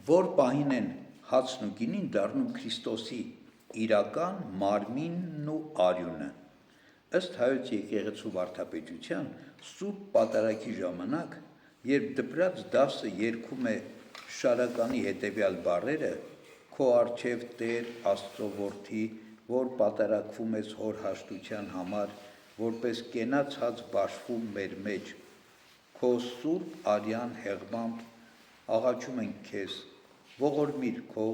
որ պահին են հացն ու գինին դառնում Քրիստոսի իրական մարմինն ու արյունը։ Ըստ հայոց եկեղեցու վարդապետության Սուրբ Պատարագի ժամանակ, երբ դպրած դասը երգում է շարականի հետևյալ բառերը՝ «Քո առջև Տեր Աստծո որդի, որ պատարագվում ես հոր հաշտության համար, որպես կենաց հաց բաշխում մեր մեջ, քո սուրբ արյան հեղմամբ աղաչում ենք քեզ, ողորմիր քո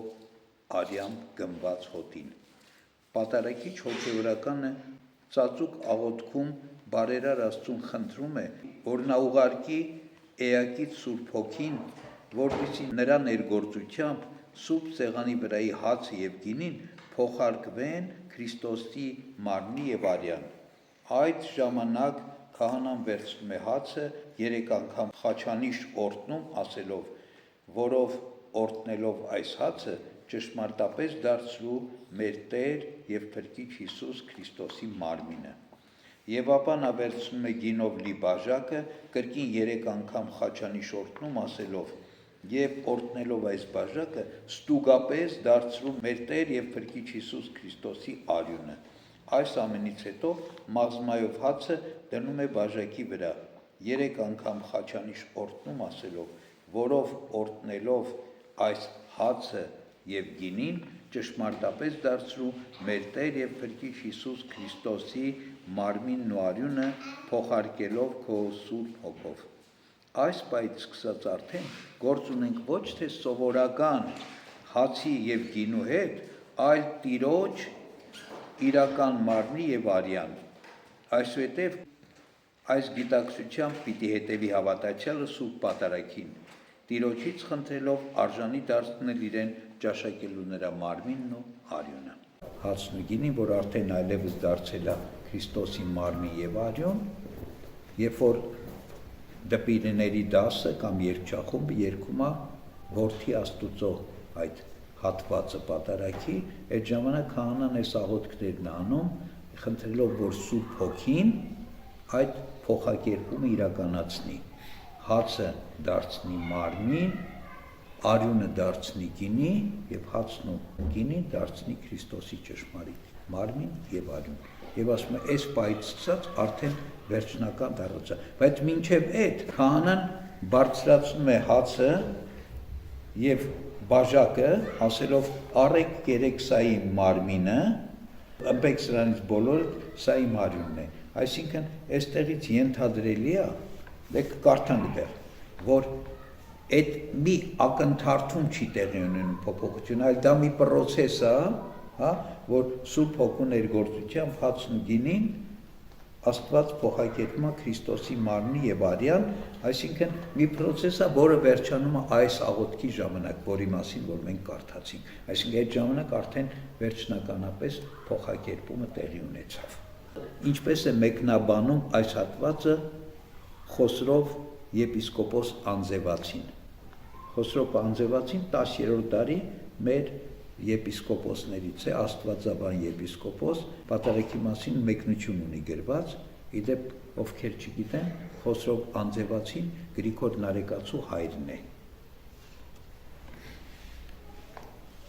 արյամբ գնված հոտին»։ Պատարագիչ հոգևորականը ծածուկ աղոթքում բարերար Աստծուն խնդրում է, որ նա ուղարկի էակից Սուրբ Հոգին, որպեսզի նրա ներգործությամբ Սուրբ Սեղանի վրայի հացը և գինին փոխարկվեն Քրիստոսի մարմնի և արյան։ Այդ ժամանակ քահանան վերցնում է հացը, 3 անգամ խաչանիշ օրհնում, ասելով, որով օրհնելով այս հացը ճշմարտապես դարձրու մեր Տեր և Փրկիչ Հիսուս Քրիստոսի մարմինը։ Եվ ապա նա վերցնում է գինով լի բաժակը, կրկին 3 անգամ խաչանիշ օրհնում, ասելով, և օրհնելով այս բաժակը ստուգապես դարձրու մեր Տեր և Փրկիչ Հիսուս Քրիստոսի արյունը։ Այս ամենից հետո մազմայով հացը դնում է բաժակի վրա, 3 անգամ խաչանիշ օրհնում, ասելով, որով օրհնելով այս հացը և գինին ճշմարտապես դարձրու մեր Տեր և Փրկիչ Հիսուս Քրիստոսի մարմինն ու արյունը փոխարկելով քո Սուրբ Հոգով։ Այս պահից սկսած արդեն գործ ունենք ոչ թե սովորական հացի և գինու հետ, այլ Տիրոջ իրական մարմնի և արյան։ Այսուհետև այս գիտակցությամբ պիտի հետևի հավատացյալը Սուրբ Պատարագին, Տիրոջից խնդրելով արժանի դարձնել իրեն ճաշակելու նրա մարմինն ու արյունը։ Հացն ու գինին, որ արդեն այլևս դարձել է Քրիստոսի մարմին և արյուն, երբ որ դպիրների դասը կամ երգչախումբը երգում է Որդի Աստուծո այդ հատվածը պատարագի, այդ ժամանակ քահանան այս աղոթքներն անում, խնդրելով, որ Սուրբ Հոգին այդ փոխակերպումը իրականացնի, հացը դարձնի մարմին, արյունը դարձնի գինի և հացն ու գինին դարձնի Քրիստոսի ճշմարիտ մարմին և արյուն։ Եվ ասում է, այս պահից սկսած արդեն վերջնական դառնա, բայց մինչև այդ քահանան բարձրացնում է հացը և բաժակը, ասելով առեք կերեք սա իմ մարմինը, ըմպեք սրանից բոլորը, սա իմ արյունն է։ Այսինքն այստեղից ենթադրելի է, դե կարդանք դեռ, որ այդ մի ակնթարթում չի տեղի ունենում փոփոխություն, այլ դա մի պրոցես է, որ Սուրբ Հոգու ներգործությամբ հացն ու գինին Աստված փոխակերպում է Քրիստոսի մարմնի և արյան, այսինքն մի պրոցես է, որը վերջանում է այս աղոթքի ժամանակ, որի մասին որ մենք կարդացինք, այսինքն այդ ժամանակ արդեն վերջնականապես փոխակերպումը տեղի ունեցավ։ Ինչպես է մեկնաբանում այս հատվածը Խոսրով եպիսկոպոս Անձևացին։ Խոսրով Անձևացին 10-րդ դարի մեր եպիսկոպոսներից է, աստվածաբան եպիսկոպոս, պատարագի մասին մեկնություն ունի գրված, իդեպ ովքեր չգիտեն, Խոսրով Անձևացին Գրիգոր Նարեկացու հայրն է։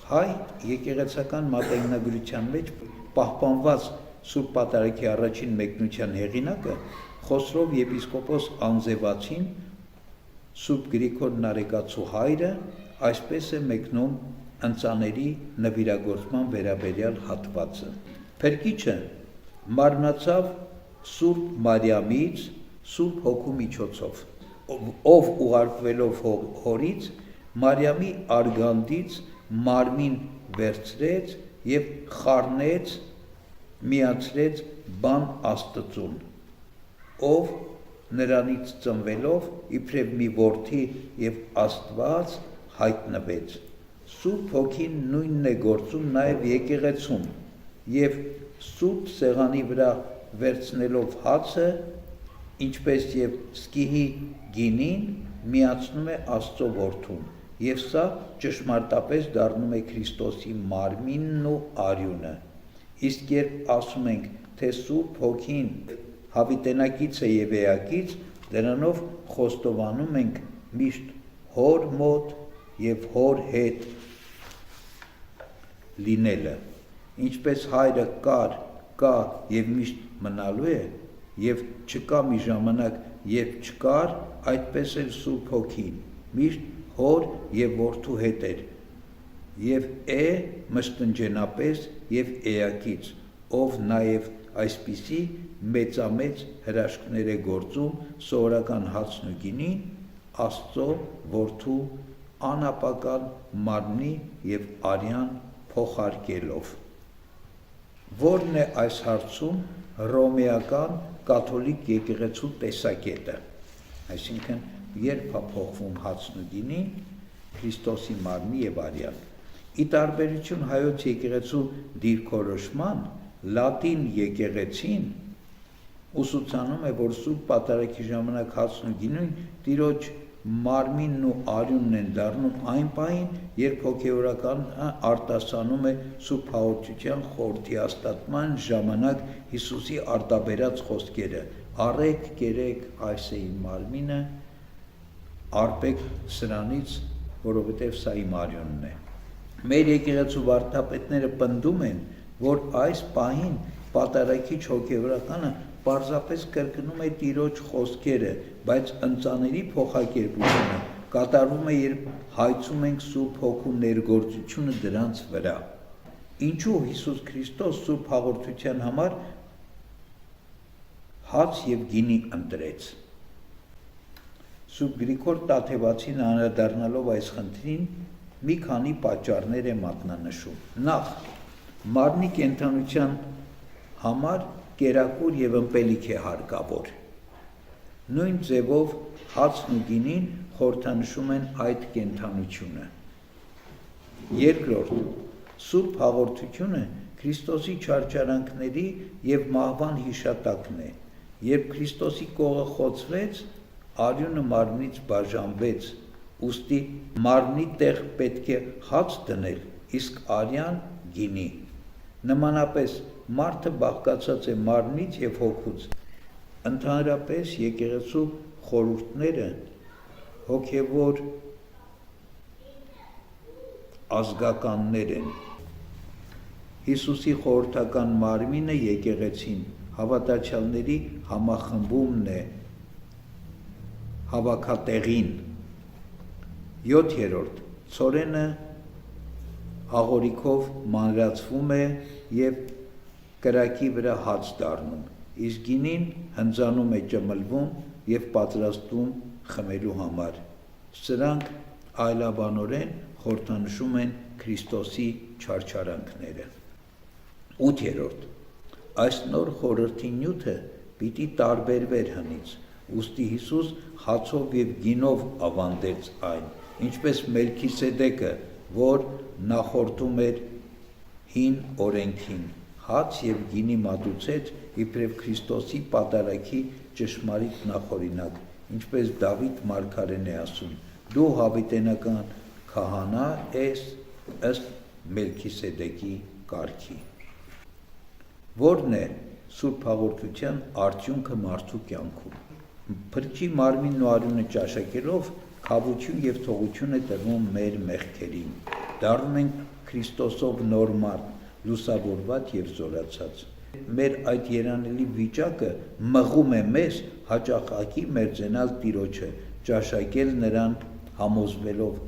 Հայ եկեղեցական մատենագրության մեջ պահպանված Սուրբ Պատարագի առաջին մեկնության հեղինակը Խոսրով եպիսկոպոս Անձևացին, Սուրբ Գրիգոր Նարեկացու հայրը, այսպես է մեկնում ընծաների նվիրագործման վերաբերյալ հատվածը։ Փրկիչը մարմնացավ Սուրբ Մարիամից Սուրբ Հոգու միջոցով, ով ուղարկվելով հորից Մարիամի արգանդից մարմին վերցրեց և խառնեց, միացրեց բան Աստծուն, ով նրանից ծնվելով իբրև մի որդի և Աստված հայտնվեց։ Սուրբ Հոգին նույնն է գործում նաև եկեղեցում և Սուրբ Սեղանի վրա վերցնելով հացը, ինչպես և սկիհի գինին միացնում է Աստծո որդուն, և սա ճշմարտապես դառնում է Քրիստոսի մարմինն ու արյունը։ Իսկ երբ ասում ենք, թե Սուրբ Հոգին հավիտենակից է և էակից, դրանով խոստովանում ենք միշտ Հոր մոտ եւ հոր հետ լինելը, ինչպես հայրը կա եւ միշտ մնալու է, եւ չկա մի ժամանակ, երբ չկար, այդպես էլ Սուրբ Հոգին միշտ հոր եւ որդու հետ էր, եւ է մշտնջենապես եւ էակից, ով նաեւ այսպիսի մեծամեծ հրաշքներ է գործում սովորական հացն ու գինին, Աստծո որդու անապական մարմնի եւ արյան փոխարկելով։ Որն է այս հարցում հռոմեական կաթոլիկ եկեղեցու տեսակետը, այսինքն երբ է փոխվում հացն ու գինին, Քրիստոսի մարմնի եւ արյան։ Ի տարբերություն հայոց եկեղեցու դիրքորոշման, լատին եկեղեցին ուսուցանում է, որ Սուրբ Պատարագի ժամանակ հացն ու գինին Տիրոջ մարմինն ու արյունն են դառնում այն պահին, երբ հոգևորական արտասանում է Սուրբ Հաղորդության խորհրդի հաստատման ժամանակ Հիսուսի արտաբերած խոսքերը. «Առեք, կերեք, այս է իմ մարմինը, արբեք սրանից, որովհետև սա իմ արյունն է»։ Մեր եկեղեցու վարդապետները պնդում են, որ այս պահին Պատարագիչ հոգևորականը պարզապես կրկնում է Տիրոջ խոսքերը, բայց ընծաների փոխակերպությունը կատարվում է, երբ հայցում ենք Սուրբ Հոգու ներգործությունը դրանց վրա։ Ինչու Հիսուս Քրիստոս Սուրբ Հաղորդության համար հաց եւ գինի ընտրեց։ Սուրբ Գրիգոր Տաթևացին անդրադառնալով այս խնդրին մի քանի պատճառներ է մատնանշում։ Նախ, մարմնի կենդանության համար կերակուր եւ ըմպելիք է հարկավոր։ Նույն ձևով հացն ու գինին խորհրդանշում են այդ կենդանությունը։ Երկրորդ, Սուրբ Հաղորդությունը Քրիստոսի չարչարանքների եւ մահվան հիշատակն է։ Երբ Քրիստոսի կողը խոցվեց, արյունը մարմնից բաժանվեց, ուստի մարմնի տեղ պետք է հաց դնել, իսկ արյան գինի։ Նմանապես մարդը բաղկացած է մարմնից եւ հոգուց։ Ընդհանրապես եկեղեցու խորհուրդները հոգևոր ազգականներ են։ Հիսուսի խորհրդական մարմինը եկեղեցին հավատացյալների համախմբումն է, հավաքատեղին։ 7. Ցորենը աղորիքով մանրացվում է եւ կրակի վրա հաց դառնում, իսկ գինին հնձանում է ճմլվում եւ պատրաստվում խմելու համար։ Սրանք այլաբանորեն խորհրդանշում են Քրիստոսի չարչարանքները։ 8. Այս նոր խորհրդի նյութը պիտի տարբերվեր հնից, ուստի Հիսուս հացով եւ գինով ավանդեց այն, ինչպես Մելքիսեդեկը, որ նախորդում էր հին օրենքին, հաց եւ գինի մատուցեց իբրև Քրիստոսի պատարագի ճշմարիտ նախօրինակ, ինչպես Դավիթ մարգարեն է ասում. «Դու հավիտենական քահանա ես ըստ Մելքիսեդեկի կարգի»։ Որն է Սուրբ Հաղորդության արդյունքը մարդու կյանքում։ Փրկչի մարմինն ու արյունը ճաշակելով քավություն եւ թողություն է տրվում մեր մեղքերին։ Դառնում ենք Քրիստոսով նոր մարդ, լուսավորված եւ զորացած։ Մեր այդ երանելի վիճակը մղում է մեզ հաճախակի մերձենալ Տիրոջը, ճաշակել նրան համոզվելով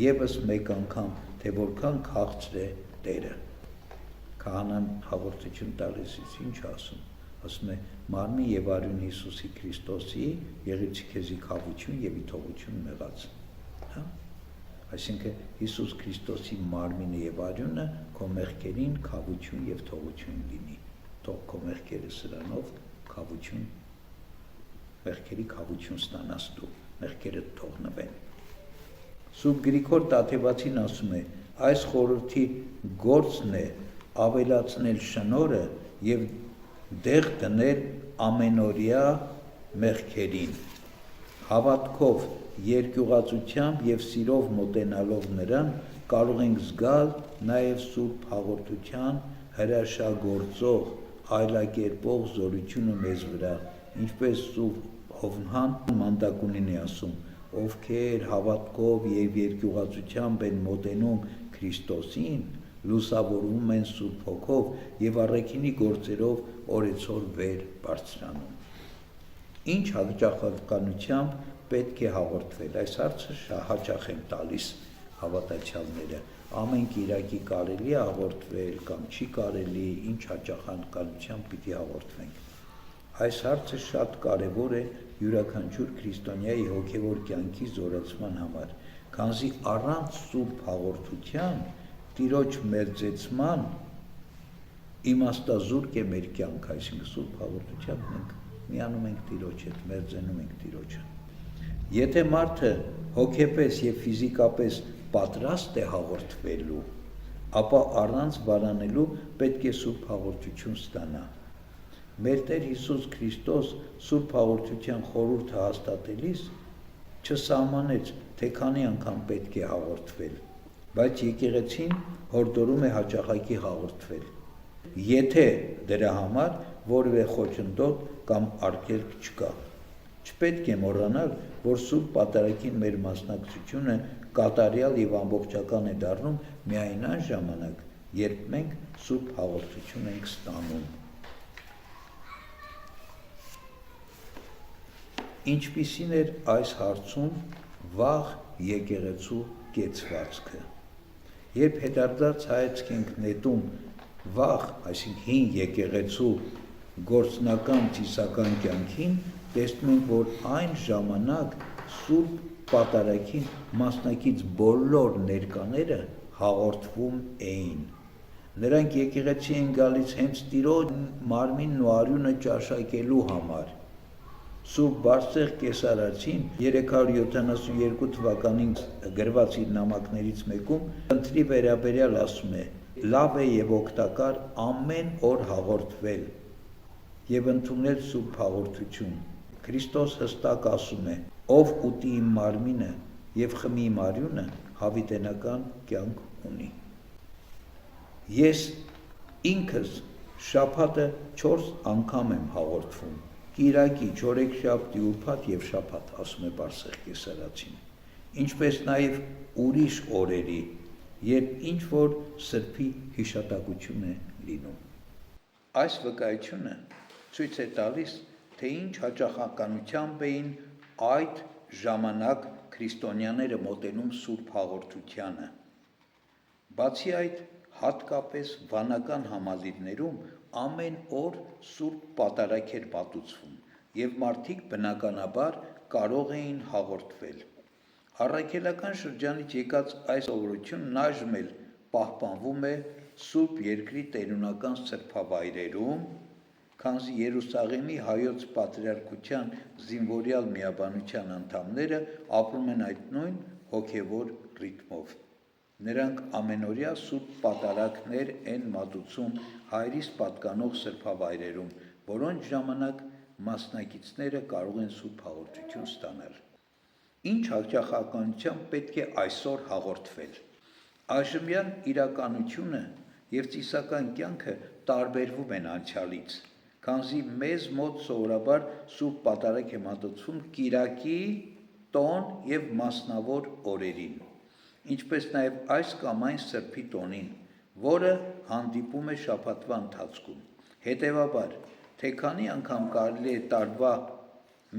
եւս մեկ անգամ, թե որքան քաղցր է Տերը։ Քահանան հաղորդություն տալիս ինչ ասում։ Ասում է մարմին եւ արյուն Հիսուսի Քրիստոսի, եղեցի քեզի քավություն եւ իտողություն մեղած։ Հա։ Այսինքն Հիսուս Քրիստոսի մարմինը եւ արյունը քո մեղքերին քավություն եւ թողություն լինի։ Թող քո մեղքերը սրանով քավություն, մեղքերի քավություն ստանաս դու, մեղքերը թողնվեն։ Սուրբ Գրիգոր Տաթևացին ասում է. այս խորհրդի գործն է ավելացնել շնորհը եւ դեղ դնել ամենօրյա մեղքերին։ Հավատքով, երկյուղածությամբ եւ սիրով մոտենալով նրան կարող ենք զգալ նաեւ Սուրբ Հաղորդության հրաշագործող, այլակերպող զորությունը մեզ վրա, ինչպես Սուրբ Հովհան Մանդակունին է ասում. ովքեր հավատքով եւ երկյուղացությամբ են մոտենում Քրիստոսին, լուսավորվում են Սուրբ Հոգով եւ առաքինի գործերով օրեցօր վեր բարձրանում։ Ինչ հաճախականությամբ պետք է հաղորդվել։ Այս հարցը հաճախ եմ տալիս հավատացյալները։ Ամեն Կիրակի կարելի է հաղորդվել կամ չի կարելի, ինչ հաճախականությամբ պիտի հաղորդվենք։ Այս հարցը շատ կարևոր է յուրաքանչյուր քրիստոնյայի հոգևոր կյանքի զորացման համար, քանզի առանց սուրբ հաղորդության, Տիրոջ մերձեցման իմաստազուրկ է մեր կյանքը, այսինքն սուրբ հաղորդությամբ մենք միանում ենք Տիրոջ հետ, մերձենում ենք Տիրոջը։ Եթե մարդը հոգեպես եւ ֆիզիկապես պատրաստ է հաղորդվելու, ապա առանց վարանելու պետք է սուրբ հաղորդություն ստանա։ Մեր Տեր Հիսուս Քրիստոս սուրբ հաղորդության խորհուրդը հաստատելիս չսահմանեց, թե քանի անգամ պետք է հաղորդվել, բայց եկեղեցին հորդորում է հաճախակի հաղորդվել, եթե դրա համար որևէ խոչընդոտ կամ արգելք չկա։ Չպետք է մոռանալ, որ սուրբ պատարագին մեր մասնակցությունը կատարյալ եւ ամբողջական է դառնում միայն այն ժամանակ, երբ մենք սուրբ հաղորդություն ենք ստանում։ Ինչպիսին էր այս հարցում վաղ եկեղեցու կեցվածքը։ Երբ հետարդարձ հայացք ենք նետում վաղ, այսինքն հին եկեղեցու գործնական ծիսական կյանքին, տեսնում ենք, որ այն ժամանակ սուրբ պատարագին մասնակից բոլոր ներկաները հաղորդվում էին։ Նրանք եկեղեցի են գալիս հենց Տիրոջ մարմինն ու արյունը ճաշակելու համար։ Սուրբ Բարսեղ Կեսարացին 372 թվականին գրված իր նամակներից մեկում ընտրի վերաբերյալ ասում է. լավ է եւ օգտակար ամեն օր հաղորդվել եւ ընդունել սուրբ հաղորդություն։ Քրիստոս հստակ ասում է. ով ուտի իմ մարմինը եւ խմի իմ արյունը, հավիտենական կյանք ունի։ Ես ինքս շաբաթը 4 անգամ եմ հաղորդվում։ Կիրակի, չորեքշաբթի, ուրբաթ եւ շաբաթ, ասում է Բարսեղ Կեսարացին, ինչպես նաեւ ուրիշ օրերի, երբ ինչ որ սրբի հիշատակություն է լինում։ Այս վկայությունը ցույց է տալիս, թե ինչ հաճախականությամբ էին այդ ժամանակ քրիստոնյաները մոտենում սուրբ հաղորդությանը։ Բացի այդ, հատկապես վանական համալիրներում ամեն օր սուրբ պատարագ էր մատուցվում եւ մարդիկ բնականաբար կարող էին հաղորդվել։ Առաքելական շրջանից եկած այս սովորությունն այժմ էլ պահպանվում է Սուրբ Երկրի տերունական սրբավայրերում, քանզի Երուսաղեմի հայոց պատրիարքության զինվորյալ միաբանության անդամները ապրում են այդ նույն հոգևոր ռիթմով։ Նրանք ամենօրյա սուրբ պատարագներ են մատուցում հայրից պատկանող սրբավայրերում, որոնց ժամանակ մասնակիցները կարող են սուրբ հաղորդություն ստանալ։ Ինչ հաճախականությամբ պետք է այսօր հաղորդվել։ Այժմյան իրականությունը եւ ծիսական կյանքը տարբերվում են անցյալից, քանզի մեզ մոտ սովորաբար սուրբ պատարագ է մատուցվում կիրակի, տոն եւ մասնավոր օրերին, ինչպես նաեւ այս կամ այն սրբի տոնին, որը հանդիպում է շաբաթվա ընթացքում։ Հետևաբար, թե քանի անգամ կարելի է տարվա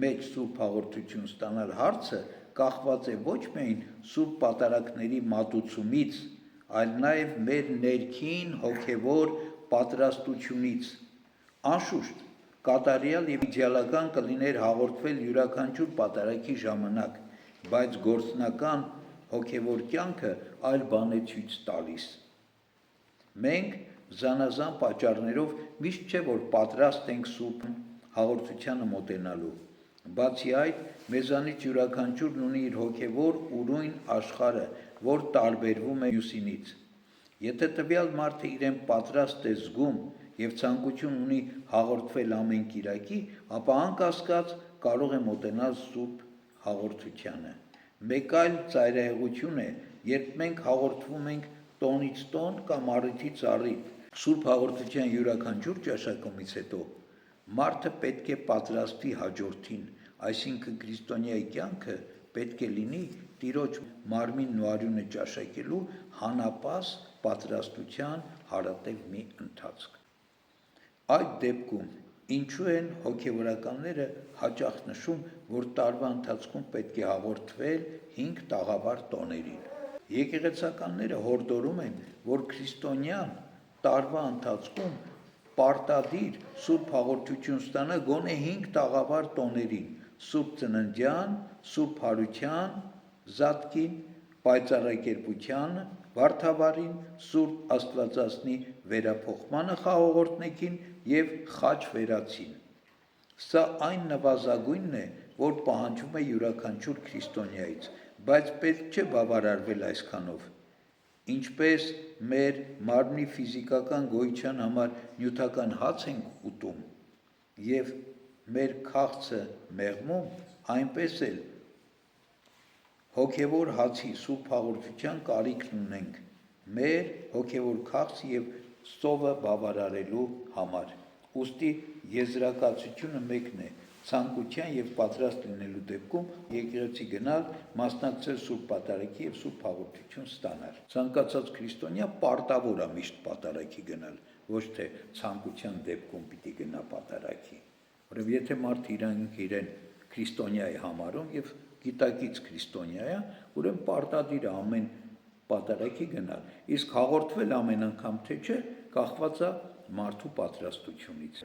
մեջ սուրբ հաղորդություն ստանալ հարցը կախված է ոչ միայն սուրբ պատարագների մատուցումից, այլ նաև մեր ներքին հոգևոր պատրաստությունից։ Անշուշտ, կատարյալ եւ իդեալական կլիներ հաղորդվել յուրաքանչյուր պատարագի ժամանակ, բայց գործնական հոգևոր կյանքը այլ բան է ցույց տալիս։ Մենք զանազան պատճառներով միշտ չէ որ պատրաստ ենք սուրբ հաղորդությանը մոտենալու։ Բացի այդ, մեզանից յուրաքանչյուրն ունի իր հոգևոր ուրույն աշխարհը, որ տարբերվում է մյուսինից։ Եթե տվյալ մարդը իրեն պատրաստ է զգում եւ ցանկություն ունի հաղորդվել ամեն կիրակի, ապա անկասկած կարող է մոտենալ սուրբ հաղորդությանը։ Մեկ այլ ծայրահեղություն է, երբ մենք հաղորդվում ենք տոնից տոն կամ առիթից առիթ։ Սուրբ հաղորդության յուրաքանչյուր ճաշակումից հետո մարդը պետք է պատրաստվի հաջորդին, այսինքն քրիստոնյայի կյանքը պետք է լինի Տիրոջ մարմինն ու արյունը ճաշակելու հանապաս պատրաստության հարատև մի ընթացք։ Այդ դեպքում ինչու են հոգևորականները հաճախ նշում, որ տարվա ընթացքում պետք է հաղորդվել 5 տաղավար տոներին։ Եկեղեցականները հորդորում են, որ քրիստոնյան տարվա ընթացքում պարտադիր սուրբ հաղորդություն ստանա գոնե 5 տաղավար տոներին՝ Սուրբ Ծննդյան, Սուրբ Հարության, Զատկին, Պայծառակերպության, Վարդավառին, Սուրբ Աստվածածնի վերափոխմանը խաղողորտնեքին և Խաչ վերացին։ Սա այն նվազագույնն է, որ պահանջվում է յուրաքանչյուր քրիստոնյայից, բայց պետք չէ բավարարվել այսքանով։ Ինչպես մեր մարմնի ֆիզիկական գոյության համար նյութական հաց ենք ուտում և մեր քաղցը մեղմում, այնպես էլ հոգևոր հացի սուրբ հաղորդության կարիքն ունենք մեր հոգևոր քաղցը և սովը բավարարելու համար։ Ուստի եզրակացությունը մեկն է՝ ցանկության և պատրաստ լինելու դեպքում եկեղեցի գնալ, մասնակցել Սուրբ Պատարագի և Սուրբ Հաղորդություն ստանալ։ Ցանկացած քրիստոնյա պարտավոր է միշտ պատարագի գնալ, ոչ թե ցանկության դեպքում պիտի գնա պատարագի։ Որովհետև եթե մարդը իրեն քրիստոնյա է համարում և գիտակից քրիստոնյա է, ուրեմն պարտադիր է ամեն պատարագի գնալ, իսկ հաղորդվել ամեն անգամ թե չէ, կախված է մարդու պատրաստությունից։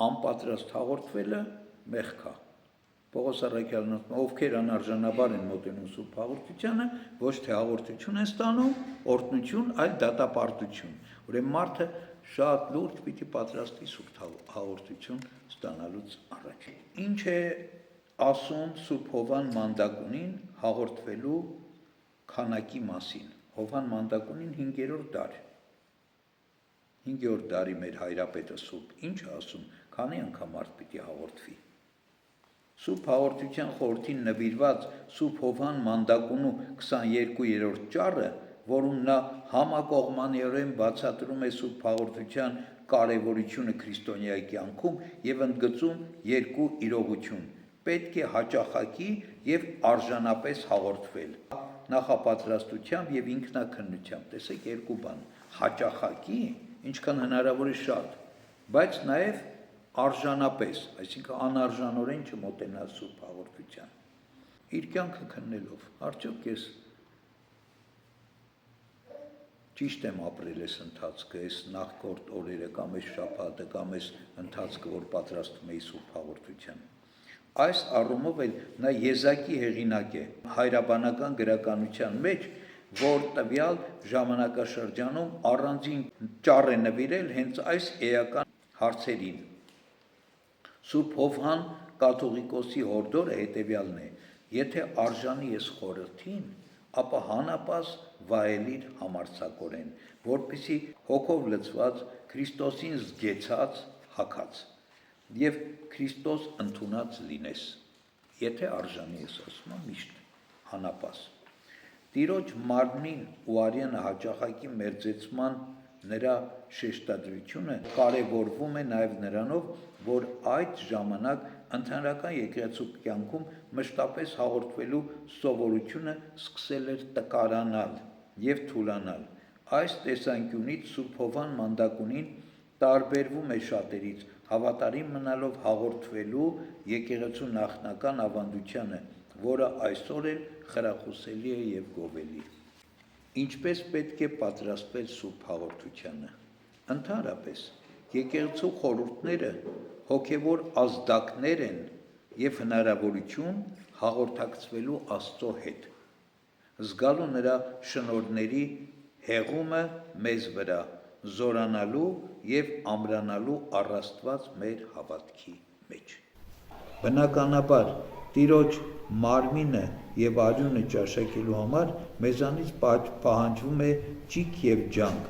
Անպատրաստ հաղորդվելը մեղք է։ Պողոս առաքյալն ասում է, ովքեր անարժանաբար են մոտենում Սուրբ Հաղորդությանը, ոչ թե հաղորդություն են ստանում, օրհնություն, այլ դատապարտություն։ Ուրեմն մարդը շատ լուրջ պիտի պատրաստվի Սուրբ Հաղորդություն ստանալուց առաջ։ Ինչ է ասում Սուրբ Հովհան Մանդակունին հաղորդվելու քանակի մասին։ Հովհան Մանդակունին 5-րդ դար։ 5-րդ դարի մեր հայրապետը Սուրբ ինչ է ասում, քանի անգամ մարդ պիտի հաղորդվի։ Սուրբ Հաղորդության խորհրդին նվիրված Սուրբ Հովհան Մանդակունու 22-րդ ճառը, որում նա համակողմանիորեն բացատրում է Սուրբ Հաղորդության կարևորությունը քրիստոնյայի կյանքում և ընդգծում երկու իրողություն՝ պետք է հաճախակի և արժանապես հաղորդվել, նախապատրաստությամբ և ինքնաքննությամբ։ Տեսեք երկու բան՝ հաճախակի, ինչքան հնարավոր է շատ, բայց նաև արժանապես, այսինքն անարժանորեն չմոտենալ Սուրբ Հաղորդության։ Իր կյանքը քննելով, արդյոք ես ճիշտ եմ ապրել այս ընթացքը, այս նախորդ օրերը կամ այս շաբաթը կամ այս ընթացքը, որ պատրաստվում էի Սուրբ Հաղորդության։ Այս առումով էլ նա եզակի հեղինակ է հայրաբանական գրականության մեջ, որ տվյալ ժամանակաշրջանում առանձին ճառ է նվիրել հենց այս էական հարցերին։ Սուրբ Հովհան կաթողիկոսի հորդորը հետևյալն է. եթե արժանի ես խորհրդին, ապա հանապաս վայելիր համարձակորեն, որպեսզի հոգով լցված, Քրիստոսին զգեցած, հագած և Քրիստոս ընդունած լինես, եթե արժանի ես, ասում եմ միշտ, հանապաս։ Տիրոջ մարմնին ու արյանը հաճախակի մերձեցման նրա շեշտադրությունը կարևորվում է նաև նրանով, որ այդ ժամանակ ընդհանրական եկեղեցու կյանքում մշտապես հաղորդվելու սովորությունը սկսել էր տկարանալ և թուլանալ։ Այս տեսանկյունից Սուրբ Հովհան Մանդակունին տարբերվում է շատերից, հավատարիմ մնալով հաղորդվելու եկեղեցու նախնական ավանդությանը, որը այսօր էլ խրախուսելի է և գովելի։ Ինչպես պետք է պատրաստվել Սուրբ Հաղորդությանը։ Ընդհանրապես, եկեղեցու խորհուրդները հոգևոր ազդակներ են և հնարավորություն հաղորդակցվելու Աստծո հետ, զգալու նրա շնորհների հեղումը մեզ վրա, զորանալու և ամրանալու առ Աստված մեր հավատքի մեջ։ Բնականաբար, Տիրոջ մարմինը և արյունը ճաշակելու համար մեզանից պահանջվում է ճիգ և ջանք,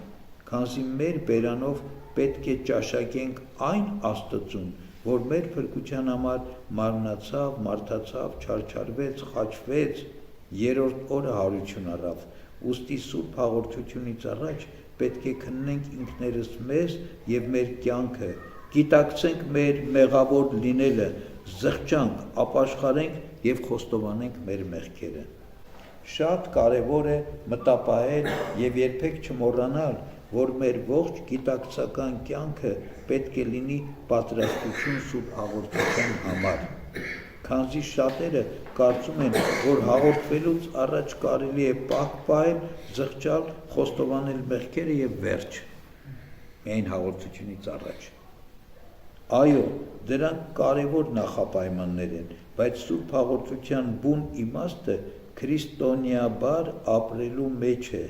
քանզի մեր բերանով պետք է ճաշակենք այն Աստծուն, որ մեր փրկության համար մարմնացավ, մարդացավ, չարչարվեց, խաչվեց, երրորդ օրը հարություն առավ։ Ուստի Սուրբ Հաղորդությունից առաջ պետք է քննենք ինքներս մեզ և մեր կյանքը, գիտակցենք մեր մեղավոր լինելը, զղջանք, ապաշխարենք և խոստովանենք մեր մեղքերը։ Շատ կարևոր է մտապահել և երբեք չմոռանալ, որ մեր ողջ գիտակցական կյանքը պետք է լինի պատրաստություն Սուրբ հաղորդության համար։ Քանզի շատերը կարծում են, որ հաղորդվելուց առաջ կարելի է պահել, զղջալ, խոստովանել մեղքերը և վերջ, միայն հաղորդությունից առաջ։ Այո, դրանք կարևոր նախապայմաններ են, բայց Սուրբ հաղորդության բուն իմաստը քրիստոնեաբար ապրելու մեջ է։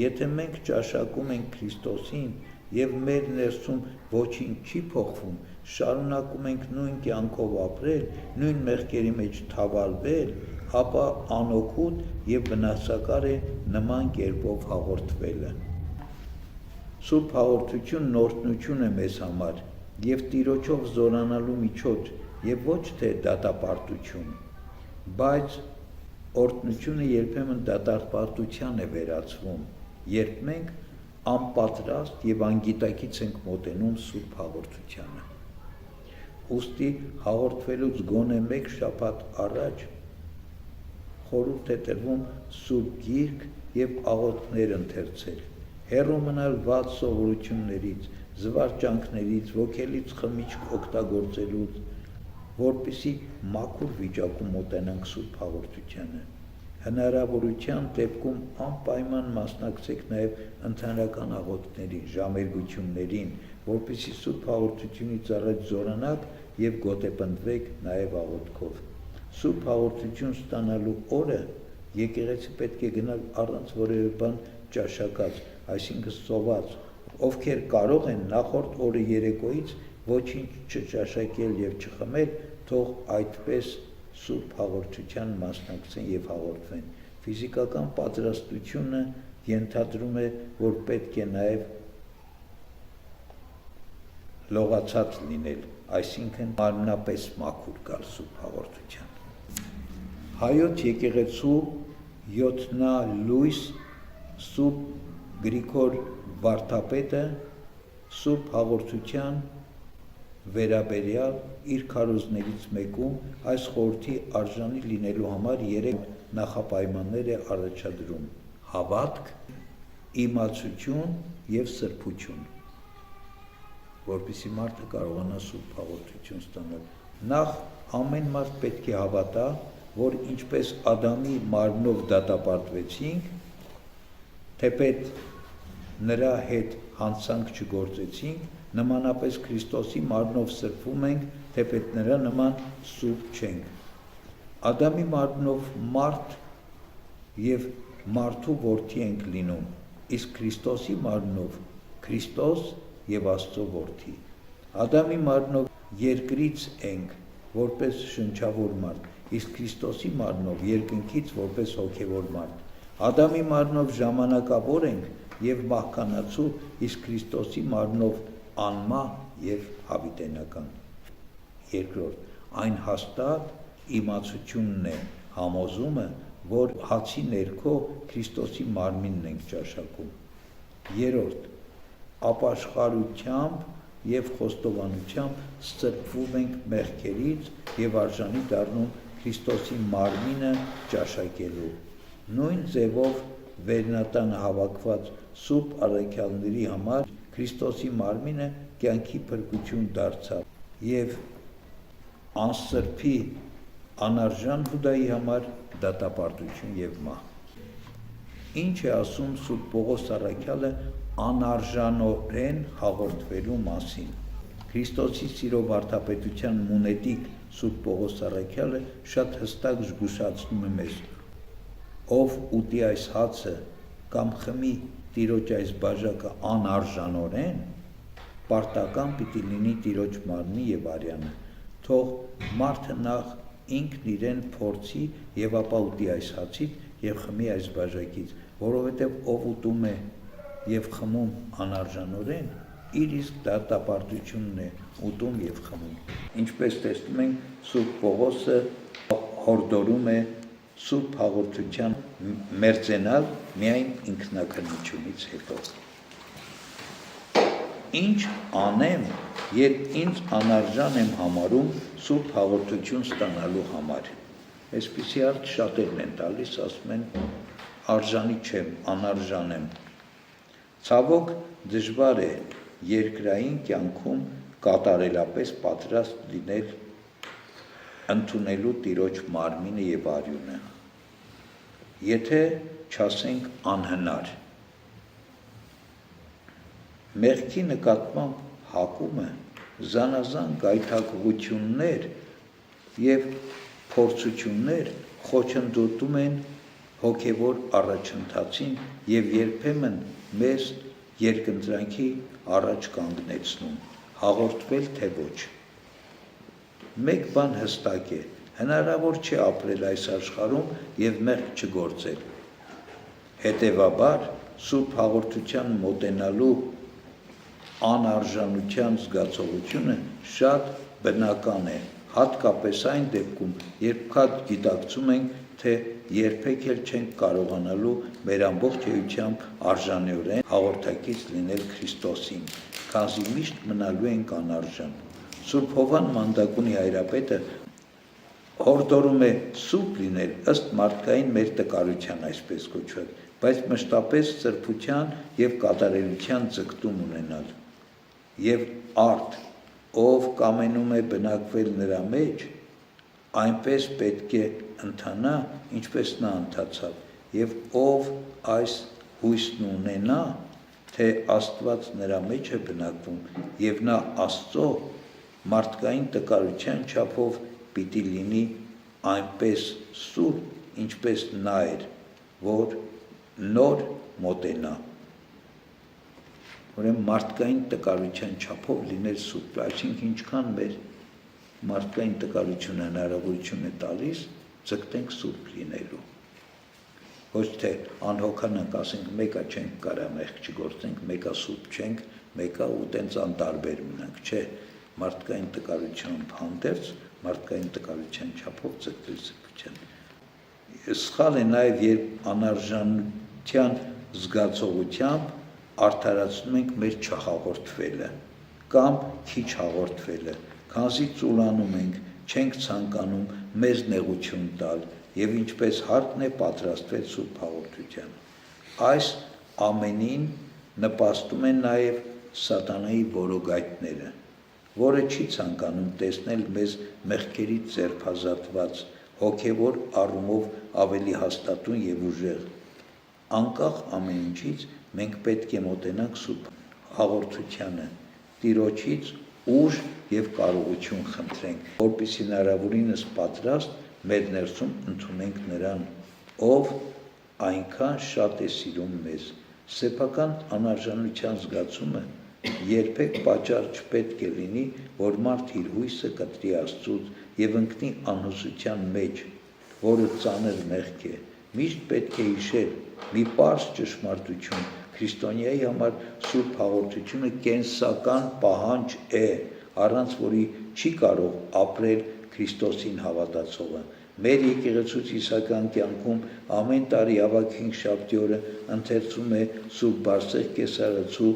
Եթե մենք ճաշակում ենք Քրիստոսին և մեր ներսում ոչինչ չի փոխվում, շարունակում ենք նույն կյանքով ապրել, նույն մեղքերի մեջ թավալվել, ապա անօգուտ և վնասակար է նման կերպով հաղորդվելը։ Սուրբ հաղորդությունն օրհնություն է մեզ համար և Տիրոջով զորանալու միջոց և ոչ թե դատապարտություն, բայց օրհնությունը երբեմն դատապարտության է վերածվում, երբ մենք անպատրաստ և անգիտակից ենք մոտենում Սուրբ հաղորդությանը։ Ուստի հաղորդվելուց գոնե մեկ շաբաթ առաջ խորհուրդ է տրվում Սուրբ Գիրք և աղոթքներ ընթերցել, հեռու մնալ վատ սովորություններից, զվարճանքներից, ոգելից խմիչք օգտագործելուց, որպեսզի մաքուր վիճակում մոտենանք Սուրբ հաղորդությանը։ Հնարավորության դեպքում անպայման մասնակցեք նաև ընդհանրական աղոթքներին, ժամերգություններին, որպեսզի Սուրբ հաղորդությունից առաջ զորանաք և գոտեպնդվեք նաև աղոթքով։ Սուրբ հաղորդություն ստանալու օրը եկեղեցի պետք է գնալ առանց որևէ բան ճաշակած, այսինքն սոված, ովքեր կարող են նախորդ օրը երեկոյից ոչինչ չճաշակել և չխմել, թող այդպես Սուրբ հաղորդության մասնակցեն և հաղորդվեն։ Ֆիզիկական պատրաստությունը ենթադրում է, որ պետք է նաև լողացած լինել, այսինքն մարմնապես մաքուր գալ Սուրբ հաղորդության։ Հայոց եկեղեցու յոթնալույս Սուրբ Գրիգոր վարդապետը Սուրբ հաղորդության վերաբերյալ իր քարոզներից մեկում այս խորհրդի արժանի լինելու համար 3 նախապայմաններ է առաջադրում՝ հավատք, իմացություն և սրբություն, որպեսզի մարդը կարողանա Սուրբ հաղորդություն ստանալ։ Նախ ամեն մարդ պետք է հավատա, որ ինչպես Ադամի մարմնով դատապարտվեցինք, թեպետ նրա հետ հանցանք չգործեցինք, նմանապես Քրիստոսի մարմնով սրբվում ենք, թեպետ նրա նման սուրբ չենք։ Ադամի մարմնով մարդ և մարդու որդի ենք լինում, իսկ Քրիստոսի մարմնով Քրիստոս և Աստծո որդի։ Ադամի մարմնով երկրից ենք, որպես շնչավոր մարդ, իսկ Քրիստոսի մարմնով երկնքից որպես հոգևոր մարդ։ Ադամի մարմնով ժամանակավոր ենք և մահկանացու, իսկ Քրիստոսի մարմնով անմահ և հավիտենական։ Երկրորդ, այն հաստատ իմացությունն է, համոզումը, որ հացի ներքո Քրիստոսի մարմինն ենք ճաշակում։ Երրորդ, ապաշխարությամբ և խոստովանությամբ սրբվում ենք մեղքերից և արժանի դառնում Քրիստոսի մարմինը ճաշակելու։ Նույն ձևով վերնատանը հավաքված սուրբ առաքյալների համար Քրիստոսի մարմինը կյանքի փրկություն դարձավ և անսրբի անարժան Հուդայի համար դատապարտություն և մահ։ Ինչ է ասում Սուրբ Պողոս առաքյալը անարժանորեն հաղորդվելու մասին։ Քրիստոսի սիրո վարդապետության մունետիկ Սուրբ Պողոս առաքյալը շատ հստակ զգուշացնում է մեզ. ով ուտի այս հացը կամ խմի Տիրոջ այս բաժակը անարժանորեն, պարտական պիտի լինի Տիրոջ մարմնի և արյանը։ Թող մարդը նախ ինքն իրեն փորձի և ապա ուտի այս հացից և խմի այս բաժակից, որովհետև ով ուտում է և խմում անարժանորեն, իր իսկ դատապարտությունն է ուտում և խմում։ Ինչպես տեսնում ենք, Սուրբ Պողոսը հորդորում է Սուրբ հաղորդության մերձենալ միայն ինքնակրնությունից հետո։ Ինչ անեմ, երբ ինձ անարժան եմ համարում սուրբ հաղորդություն ստանալու համար։ Այսպիսի հարց շատերն են տալիս, ասում են արժանի չեմ, անարժան եմ։ Ցավոք դժվար է երկրային կյանքում կատարելապես պատրաստ լինել ընդունելու Տիրոջ մարմինը եւ արյունը։ Եթե չասենք անհնար, մեղքի նկատմամբ հակումը զանազան գայթակղություններ եւ փորձություններ խոչընդոտում են հոգեվոր առաջընթացին եւ երբեմն մեզ երկընտրանքի առաջ կանգնեցնում, հաղորդվել թե ոչ։ Մեկ բան հստակ է, հնարավոր չէ ապրել այս աշխարհում եւ մեղք չգործել։ Հետևաբար Սուրբ հաղորդության մոտենալու անարժանության զգացողությունը շատ բնական է, հատկապես այն դեպքում, երբ քաջ գիտակցում ենք, թե երբեք էլ չենք կարողանալու մեր ամբողջ էությամբ արժանիորեն հաղորդակից լինել Քրիստոսին, քանզի միշտ մնալու ենք անարժան։ Սուրբ Հովհան Մանդակունի հայրապետը հորդորում է սուրբ լինել ըստ մարդկային մեր տկարության, այսպես կոչված, բայց մշտապես սրբության եւ կատարելության ձգտում ունենալ։ Եվ արդ, ով կամենում է բնակվել նրա մեջ, այնպես պետք է ընթանա, ինչպես նա ընթացավ, եւ ով այս հույսն ունենա, թե Աստված նրա մեջ է բնակվում, եւ նա Աստծո մարդկային տկարության չափով պիտի լինի այնպես սուրբ, ինչպես նա էր, որ նոր մոտենա։ Ուրեմն մարդկային տկարության չափով լինել սուրբ, այսինքն ինչքան մեր մարդկային տկարությունը հնարավորություն է տալիս, ձգտենք սուրբ լինելու։ Ոչ թե անհոգանանք, ասենք մեկը չենք կարա մեղք չգործենք, մեկը սուրբ չենք, մեկը ու տենց անտարբեր մնանք, չէ, մարդկային տկարությամբ հանդերձ, մարդկային տկարության չափով ձգտել սրբության։ Սխալ է նաև, երբ անարժանության զգացողությամբ արդարացնում ենք մեր չհաղորդվելը կամ քիչ հաղորդվելը, քանզի ծուլանում ենք, չենք ցանկանում մեզ նեղություն տալ եւ ինչպես հարկն է պատրաստվել սուրբ հաղորդության։ Այս ամենին նպաստում են նաեւ սատանայի որոգայթները, որը չի ցանկանում տեսնել մեզ մեղքերից ձերբազատված, հոգեվոր առումով ավելի հաստատուն եւ ուժեղ։ Անկախ ամեն ինչից մենք պետք է մոտենանք սուրբ հաղորդությանը, Տիրոջից ուժ եւ կարողություն խնդրենք, որպեսզի հնարավորինս պատրաստ մեր ներսում ընդունենք նրան, ով այնքան շատ է սիրում մեզ։ Սեփական անարժանության զգացումը երբեք պատճառ չպետք է լինի, որ մարդ իր հույսը կտրի Աստծուց եւ ընկնի անհուսության մեջ, որը ծանր մեղք է։ Միշտ պետք է հիշել մի պարզ ճշմարտություն. քրիստոնյայի համար սուրբ հաղորդությունը կենսական պահանջ է, առանց որի չի կարող ապրել Քրիստոսին հավատացողը։ Մեր եկեղեցու իսական կյանքում ամեն տարի ավագ հինգշաբթի օրը ընթերցում է Սուրբ Բարսեղ Կեսարացու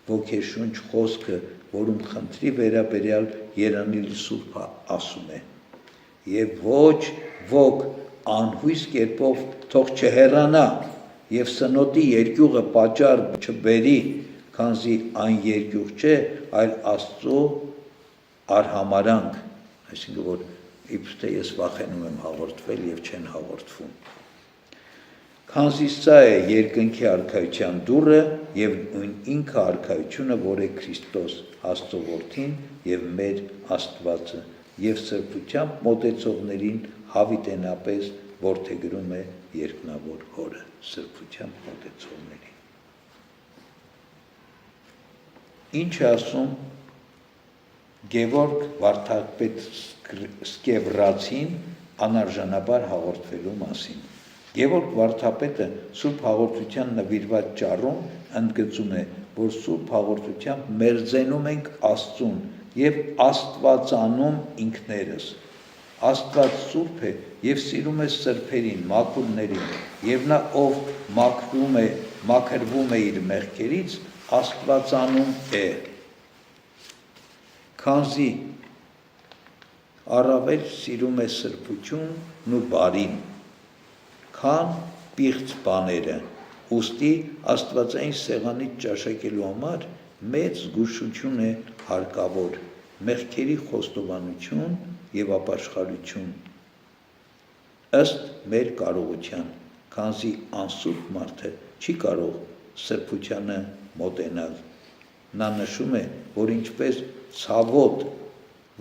ոգեշունչ խոսքը, որում խնդրի վերաբերյալ Երանելի Սուրբը ասում է. «Եվ ոչ ոք անհույս կերպով թող չհեռանա եւ սնոտի երկյուղը պատճառ չբերի, քանզի այն երկյուղ չէ, այլ Աստծո արհամարանք», այսինքն որ իբրև թե ես վախենում եմ հաղորդվել եւ չեն հաղորդվում։ Քանզի սա է երկնքի արքայության դուռը եւ նույն ինքը արքայությունը, որ է Քրիստոս, Աստծո որդին եւ մեր Աստվածը, եւ սրբությամբ մոտեցողներին հավիտենապես որդեգրում է երկնավոր Հորը, սրբությամբ մոտեցողներին։ Ինչ է ասում Գևորգ Վարդապետ Սկևրացին անարժանաբար հաղորդվելու մասին։ Գևորգ Վարդապետը Սուրբ հաղորդության նվիրված ճառում ընդգծում է, որ Սուրբ հաղորդությամբ մերձենում ենք Աստծուն եւ Աստվածանում ինքներս։ Աստված Սուրբ է եւ սիրում է սրբերին, մաքուրներին, եւ նա, ով մաքրվում է իր մեղքերից, Աստվածանում է։ Քանզի առավել սիրում է սրբությունն ու բարին, քան պիղծ բաները, ուստի աստվածային սեղանից ճաշակելու համար մեծ զգուշություն է հարկավոր, մեղքերի խոստովանություն և ապաշխարություն, ըստ մեր կարողության, քանզի անսուրբ մարդը չի կարող սրբությանը մոտենալ։ Նա նշում է, որ ինչպես ցավոտ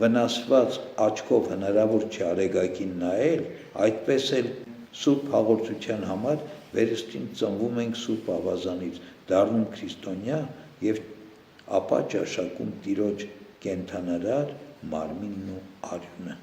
վնասված աչքով հնարավոր չէ արեգակին նայել, այդպես էլ սուրբ հաղորդության համար վերստին ծնվում ենք սուրբ ավազանից, դառնում քրիստոնյա և ապա ճաշակում Տիրոջ կենդանարար մարմինն ու արյունը։